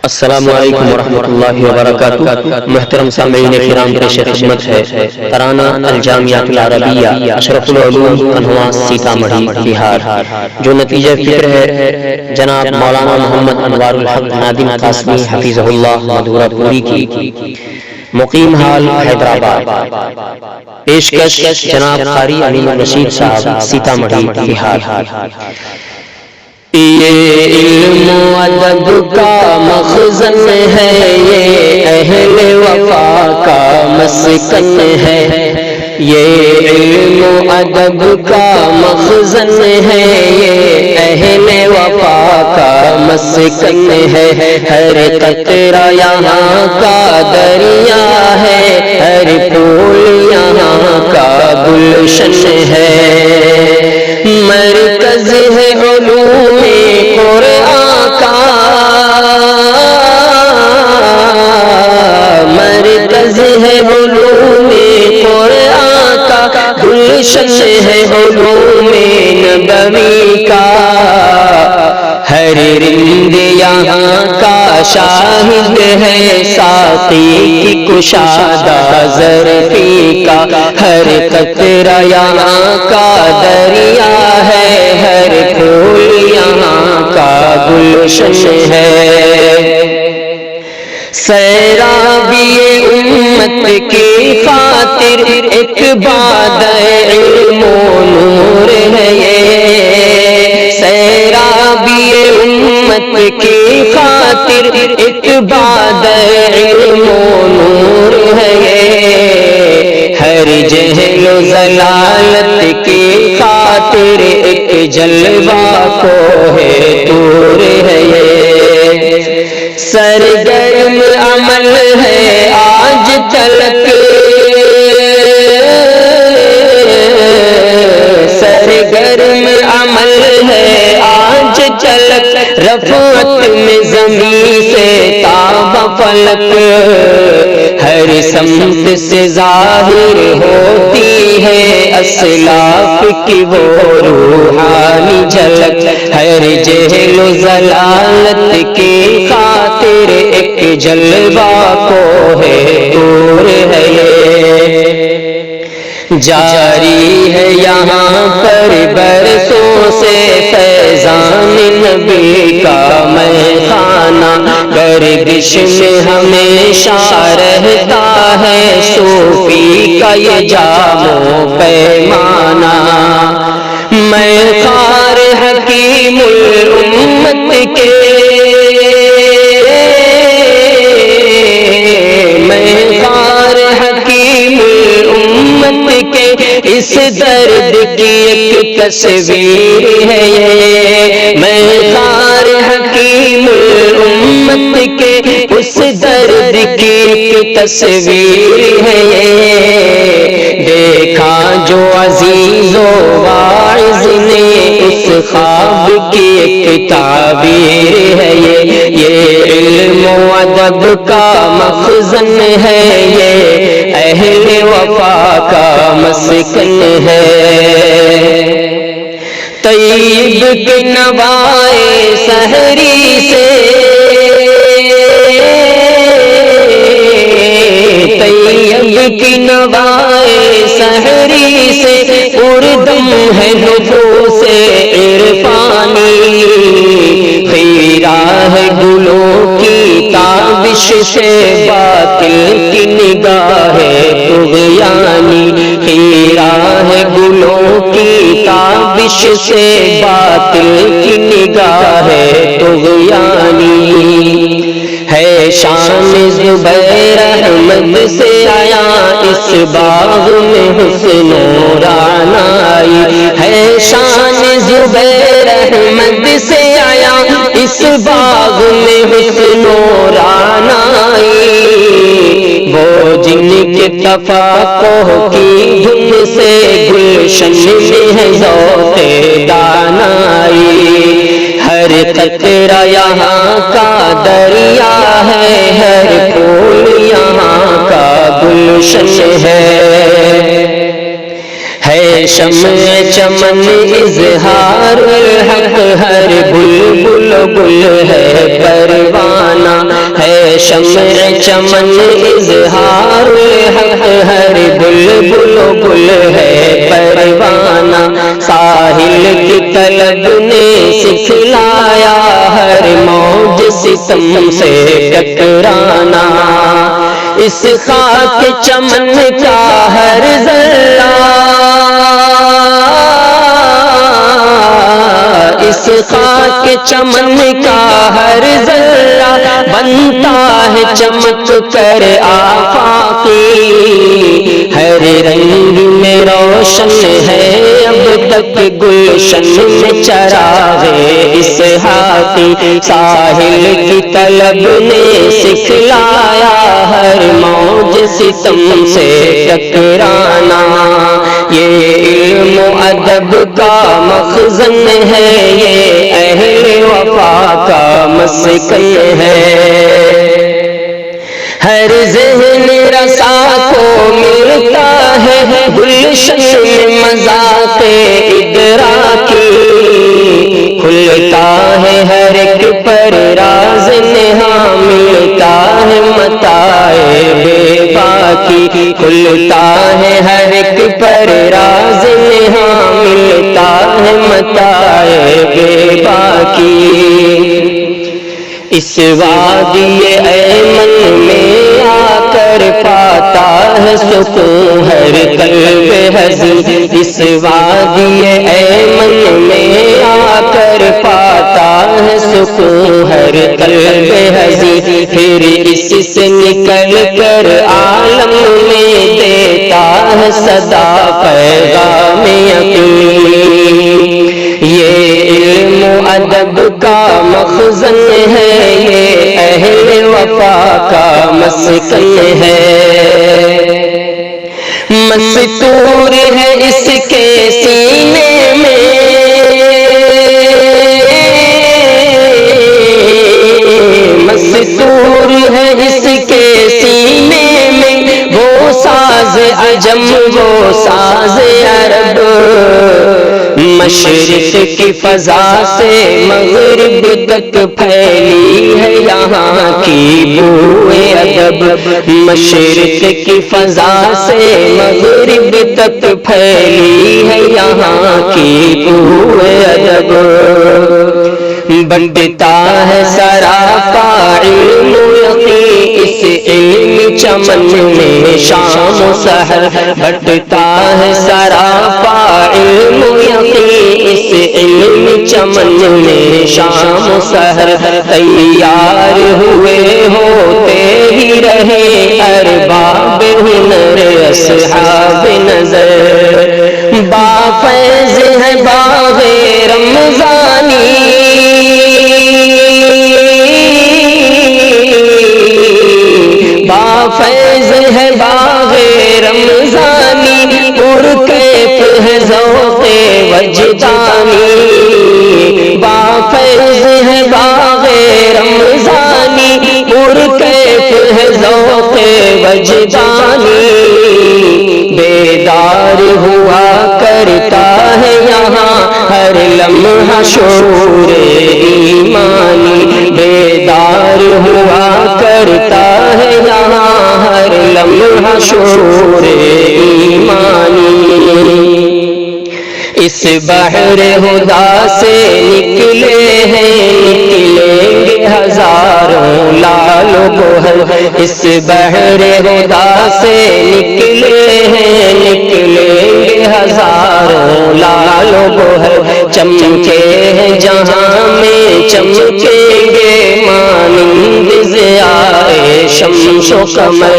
السلام علیکم ورحمۃ اللہ وبرکاتہ۔ محترم سامعین کرام، پیش خدمت ہے ترانہ الجامعۃ العربیہ اشرف العلوم انواں سیتامڑھی بہار، جو نتیجہ فکر ہے جناب مولانا محمد انوار الحق نادم قاسمی حفظہ اللہ مدھورہ پوری کی، مقیم حال حیدرآباد۔ پیشکش جناب قاری امین الرشید صاحب سیتامڑھی بہار۔ یہ علم و ادب کا مخزن ہے، یہ اہل وفا کا مسکن ہے۔ یہ علم و ادب کا مخزن ہے، یہ اہل وفا کا مسکن ہے۔ ہر قطرہ یہاں کا دریا ہے، ہر پھول یہاں کا گلشن ہے۔ مرکز ہے علوم قرآن کا، مرکز ہے علوم قرآن کا، گلشن ہے علوم نبوی کا۔ ہر رند یہاں کا شاہد ہے، ساقی کی کشادہ ظرفی کا۔ ہر قطرہ یہاں کا دریا ہے، ہر پھول یہاں کا گلشن ہے۔ سیرابی امت کی خاطر ایک باد علم و نور ہے یہ، سیرابی امت کی خاطر ایک باد علم و نور ہے یہ۔ ہر جہل و ضلالت کی خاطر ایک جلوہ کو ہے طور ہے یہ۔ سرگرم عمل ہے آج تلک، سرگرم عمل ہے آج تلک، رفعت میں زمین سے تاب فلک۔ ہر سمت سے ظاہر ہوتی ہے اسلاف کی وہ روحانی جھلک۔ ہر جہل و ضلالت کی خاطر ایک جلوہ کو ہے طور ہے یہ۔ جاری ہے یہاں پر برسوں سے فیضان نبی کا میخانہ، گردش میں ہمیشہ رہتا ہے صوفی کا یہ جام و پیمانہ۔ میں خار حکیم الامت کے، میں خار حکیم الامت کے، اس درد کی ایک تصویر ہے یہ۔ میں خار حکیم الامت کے، اس درد کی ایک تصویر ہے یہ۔ دیکھا جو عزیز و واعظ نے، اس خواب کی ایک تعبیر ہے یہ۔ علم و ادب کا مخزن ہے، یہ اہل وفا کا مسکن ہے۔ طیب کے نوائے سحری سے، طیب کی نوائے سحری سے، اردم ہے نفوس عرفانی۔ خیرہ ہے گلوں کی تابش سے، باطل کی نگاہ طغیانی۔ خیرہ ہے گلوں کی تابش سے، باطل کی نگاہ طغیانی۔ ہے شان زبیر احمد سے آیا اس باغ میں حسن و رعنائی۔ ہے شان زبیر احمد سے آیا اس باغ میں حسن و رعنائی۔ وہ جن کے تفقہ کی دھن سے، گلشن میں ہے ذوق دانائی۔ ہر قطرہ یہاں کا دریا ہے، ہر پھول یہاں کا گلشن ہے شمع چمن اظہار الحق، ہر بلبل گل ہے پروانہ۔ شمع چمن اظہار حق ہر بلبل و گل ہے پروانہ ساحل کی طلب نے سکھلایا ہر موج ستم سے ٹکرانا اس خاک چمن کا ہر ذرہ اس خاک چمن کا ہر ذرہ بنتا ہے چمک کر آفاقی ہر رنگ میں روشن ہے اب تک گلشن میں چراغے اسحاقی ساحل کی طلب نے سکھلایا ہر موج ستم سے ٹکرانا یہ علم و ادب کا مخزن ہے یہ اہل وفا کا مسکن ہے ہر ذہن رسا کو ملتا ہے گلشن میں مذاق ادراکی کھلتا ہے ہر ایک پر راز نہاں ملتا ہے متاع بے باکی کھلتا ہے ہر ایک پر راز نہاں ملتا ہے متاع بے باکی اس وادی ایمن میں آ کر پاتا ہے سکون ہر قلب حزین اس وادی ایمن میں آ کر پاتا ہے سکون ہر قلب حزین پھر اس سے نکل کر عالم میں دیتا ہے صدا پیغام یقین یہ علم و ادب کا مخزن ہے یہ اہل وفا کا مسکن ہے مستور ہے اس کے سینے میں مستور ہے اس کے سینے میں وہ ساز عجم وہ ساز عرب مشرق کی فضا سے مغرب تک پھیلی ہے یہاں کی بوئے ادب مشرق کی فضا سے مغرب تک پھیلی ہے یہاں کی بوئے ادب بنتا ہے سراپا علم یقین اس علم چمن میں شام و سحر بنتا ہے سراپا علم یقین اس علم چمن میں شام و سحر تیار ہوئے ہوتے ہی رہے ارباب ہنر اصحاب نظر بافیض ہے باغ رمضانی بافیض ہے باغ رمضانی پرکیف ہے ذوق وجدانی بافیض ہے باغ رمضانی پرکیف ہے ذوق وجدانی بیدار ہوا کرتا ہے یہاں ہر لمحہ شعور ایمانی بیدار ہوا کرتا ہے یہاں ہر لمحہ شعور ایمانی اس بحر ہدا سے نکلے ہیں نکلیں گے ہزاروں لال و گوہر اس بحر ہدا سے نکلے ہیں نکلیں گے ہزاروں لال و گوہر چمکے ہیں جہاں میں چمکیں گے مانند ضیاء شمس و قمر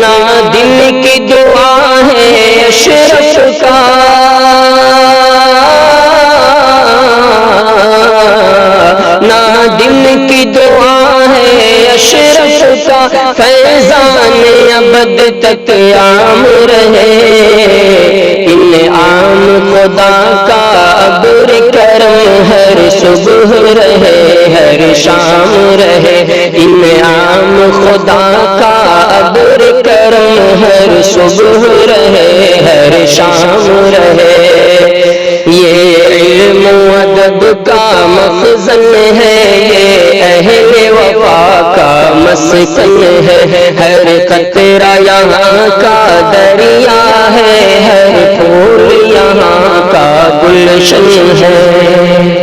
نادم کی دعا ہے اشرف کا نادم کی دعا ہے اشرف کا فیضان ابد تک عام رہے انعام خدا کا ابر کرم ہر صبح رہے ہر شام رہے انعام خدا کا ابر کرم ہر صبح رہے ہر شام رہے یہ علم و ادب کا مخزن ہے یہ اہل وفا کا مسکن ہے، ہر قطرہ یہاں کا دریا ہے، ہر پھول یہاں کا گلشن ہے۔